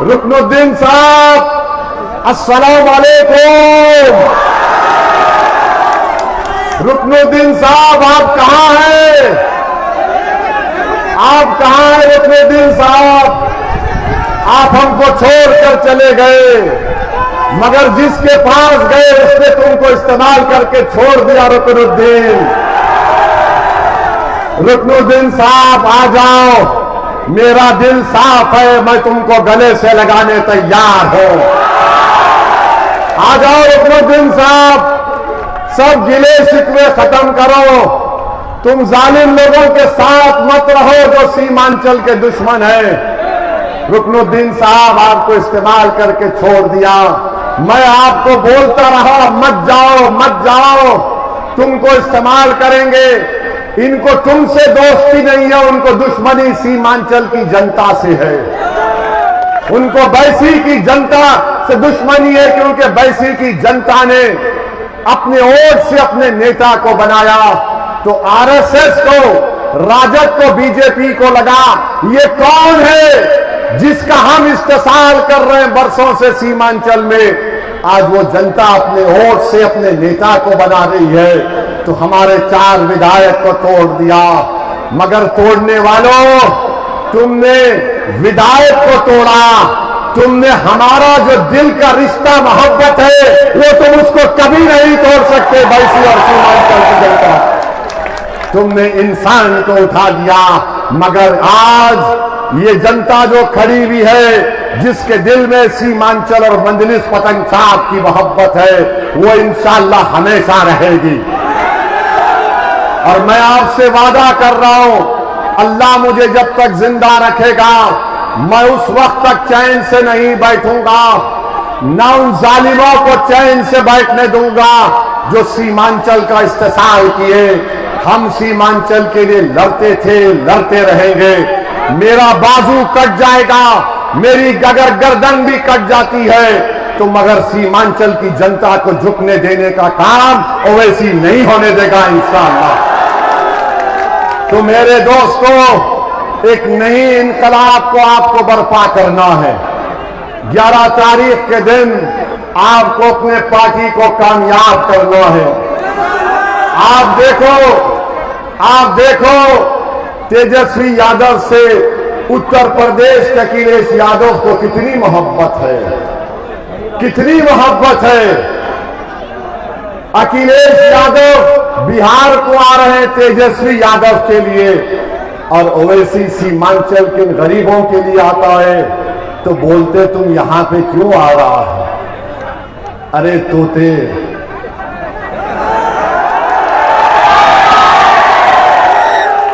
रुकनुद्दीन साहब अस्सलाम वालेकुम। रुकनुद्दीन साहब आप कहां हैं? आप कहां हैं रुकनुद्दीन साहब? आप हमको छोड़कर चले गए, मगर जिसके पास गए उसने तुमको इस्तेमाल करके छोड़ दिया। रुकनुद्दीन साहब आ जाओ, मेरा दिल साफ है, मैं तुमको गले से लगाने तैयार हूं। आ जाओ रुकनुद्दीन साहब, सब गिले शिकवे खत्म करो। तुम जालिम लोगों के साथ मत रहो जो सीमांचल के दुश्मन है। रुकनुद्दीन साहब आपको इस्तेमाल करके छोड़ दिया। मैं आपको बोलता रहा मत जाओ मत जाओ, तुमको इस्तेमाल करेंगे। इनको तुमसे दोस्ती नहीं है, उनको दुश्मनी सीमांचल की जनता से है। उनको बैसी की जनता से दुश्मनी है, क्योंकि बैसी की जनता ने अपने वोट से अपने नेता को बनाया। तो आरएसएस को, राजद को, बीजेपी को लगा ये कौन है जिसका हम इस्तेसाल कर रहे हैं बरसों से सीमांचल में। आज वो जनता अपने वोट से अपने नेता को बना रही है। तो हमारे 4 विधायक को तोड़ दिया, मगर तोड़ने वालों तुमने विधायक को तोड़ा। तुमने हमारा जो दिल का रिश्ता मोहब्बत है वो तुम उसको कभी नहीं तोड़ सकते। बैसी और सीमांचल की जनता, तुमने इंसान को उठा दिया, मगर आज ये जनता जो खड़ी हुई है, जिसके दिल में सीमांचल और मंजलिस पतंग साहब की मोहब्बत है, वो इंशाअल्लाह हमेशा रहेगी। और मैं आपसे वादा कर रहा हूं, अल्लाह मुझे जब तक जिंदा रखेगा, मैं उस वक्त तक चैन से नहीं बैठूंगा, ना उन जालिमों को चैन से बैठने दूंगा जो सीमांचल का इस्तेसाल किए। हम सीमांचल के लिए लड़ते थे, लड़ते रहेंगे। मेरा बाजू कट जाएगा, मेरी गर्दन भी कट जाती है, तो मगर सीमांचल की जनता को झुकने देने का काम ओवैसी नहीं होने देगा इंशाअल्लाह। तो मेरे दोस्तों, एक नई इनकलाब को आपको बर्पा करना है। 11 तारीख के दिन आपको अपने पार्टी को कामयाब करना है। आप देखो तेजस्वी यादव से उत्तर प्रदेश के अखिलेश यादव को कितनी मोहब्बत है, कितनी मोहब्बत है। अखिलेश यादव बिहार को आ रहे हैं तेजस्वी यादव के लिए, और ओवैसी सीमांचल के गरीबों के लिए आता है। तो बोलते तुम यहां पे क्यों आ रहा है? अरे तोते,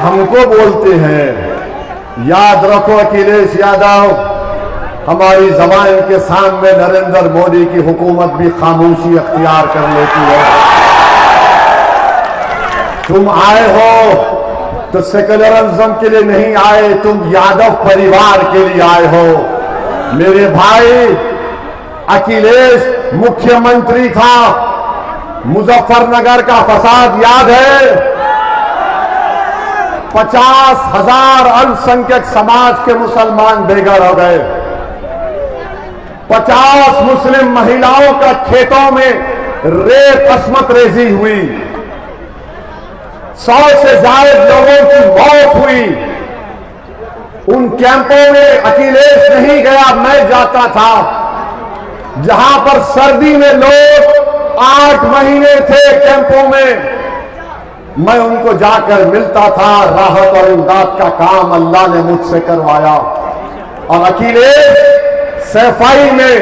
हमको बोलते हैं। याद रखो अखिलेश यादव, हमारी जबान के सामने नरेंद्र मोदी की हुकूमत भी खामोशी अख्तियार कर लेती है। तुम आए हो तो सेक्युलरिज्म के लिए नहीं आए, तुम यादव परिवार के लिए आए हो। मेरे भाई, अखिलेश मुख्यमंत्री था, मुजफ्फरनगर का फसाद याद है? 50,000 अल्पसंख्यक समाज के मुसलमान बेघर हो गए। 50 मुस्लिम महिलाओं का खेतों में रेप, अस्मत रेजी हुई। 100 से ज्यादा लोगों की मौत हुई। उन कैंपों में अखिलेश नहीं गया, मैं जाता था, जहां पर सर्दी में लोग 8 महीने थे कैंपों में। मैं उनको जाकर मिलता था, राहत और इमदाद का काम अल्लाह ने मुझसे करवाया। और अखिलेश सफाई में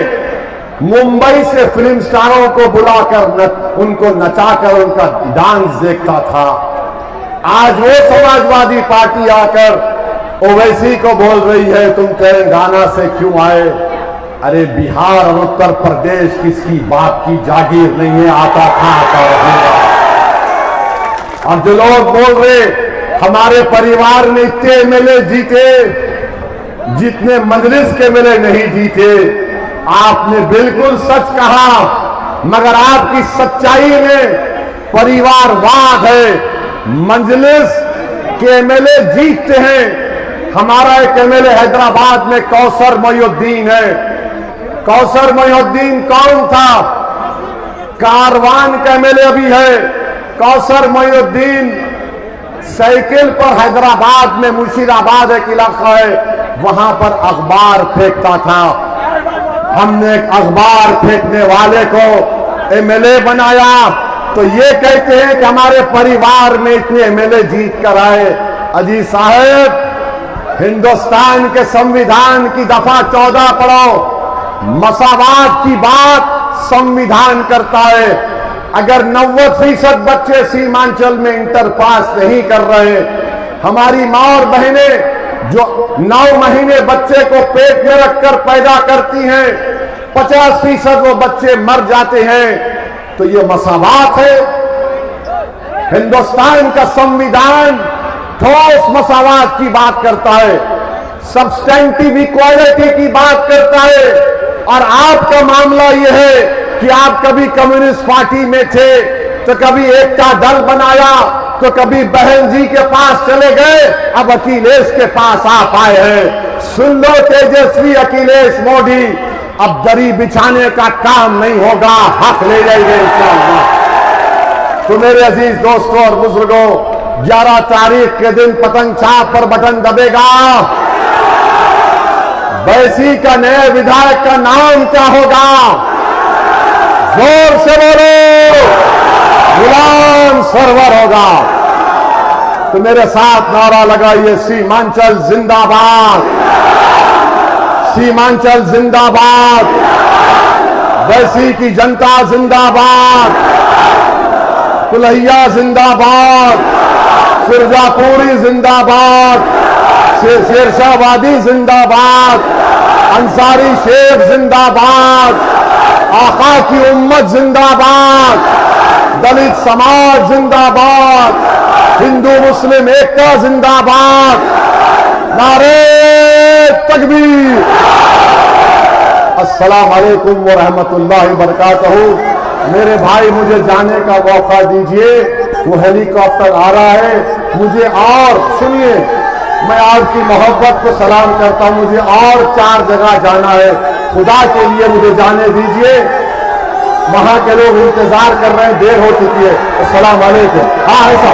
मुंबई से फिल्म स्टारों को बुलाकर उनको नचाकर उनका डांस देखता था। आज वो समाजवादी पार्टी आकर ओवैसी को बोल रही है तुम तेलंगाना से क्यों आए? अरे बिहार और उत्तर प्रदेश किसकी बाप की जागीर नहीं है, आता था आता रहेगा। और जो लोग बोल रहे हमारे परिवार ने इतने एमएलए जीते जितने मजलिस के एमएलए नहीं जीते, आपने बिल्कुल सच कहा, मगर आपकी सच्चाई में परिवारवाद है। मजलिस के एमएलए जीतते हैं, हमारा एक एमएलए हैदराबाद में कौसर मोइनुद्दीन है। कौसर मोइनुद्दीन कौन था? कारवान का एमएलए अभी है। कौसर मोइनुद्दीन साइकिल पर हैदराबाद में मुर्शिदाबाद एक इलाका है, वहां पर अखबार फेंकता था। हमने एक अखबार फेंकने वाले को एमएलए बनाया, तो ये कहते हैं कि हमारे परिवार में इतने एमएलए जीत कर आए। अजी साहब, हिंदुस्तान के संविधान की दफा 14 पढ़ो। मसावात की बात संविधान करता है। अगर 90% बच्चे सीमांचल में इंटर पास नहीं कर रहे, हमारी मां और बहनें जो 9 महीने बच्चे को पेट में रखकर पैदा करती हैं, 50% वो बच्चे मर जाते हैं, तो ये मसावात है। हिंदुस्तान का संविधान ठोस मसावात की बात करता है, सब्सटेंटिव इक्वालिटी की बात करता है। और आपका मामला यह है कि आप कभी कम्युनिस्ट पार्टी में थे, तो कभी एकता दल बनाया, तो कभी बहन जी के पास चले गए, अब अखिलेश के पास आप आए हैं। सुन लो तेजस्वी अखिलेश मोदी, अब दरी बिछाने का काम नहीं होगा, हक ले जाएंगे इंशाअल्लाह। तो मेरे अजीज दोस्तों और बुजुर्गों, 11 तारीख के दिन पतंग छाप पर बटन दबेगा। बैसी का नए विधायक का नाम क्या होगा? जोर से बोलो, गुलाम सरवर होगा। तो मेरे साथ नारा लगाइए, सीमांचल जिंदाबाद, सीमांचल जिंदाबाद, बैसी की जनता जिंदाबाद, कुल्हिया जिंदाबाद, सिरजापुरी जिंदाबाद, शेरशाहवादी जिंदाबाद, अंसारी शेख जिंदाबाद, आका की उम्मत जिंदाबाद, दलित समाज जिंदाबाद, हिंदू मुस्लिम एकता जिंदाबाद, नारे तकबीर। अस्सलाम वालेकुम व रहमतुल्लाहि व बरकातहू। मेरे भाई, मुझे जाने का मौका दीजिए, वो हेलीकॉप्टर आ रहा है मुझे। और सुनिए, मैं आपकी मोहब्बत को सलाम करता हूं, मुझे और 4 जगह जाना है। खुदा के लिए मुझे जाने दीजिए, वहां के लोग इंतजार कर रहे हैं, देर हो चुकी है। अस्सलाम वालेकुम। हाँ, ऐसा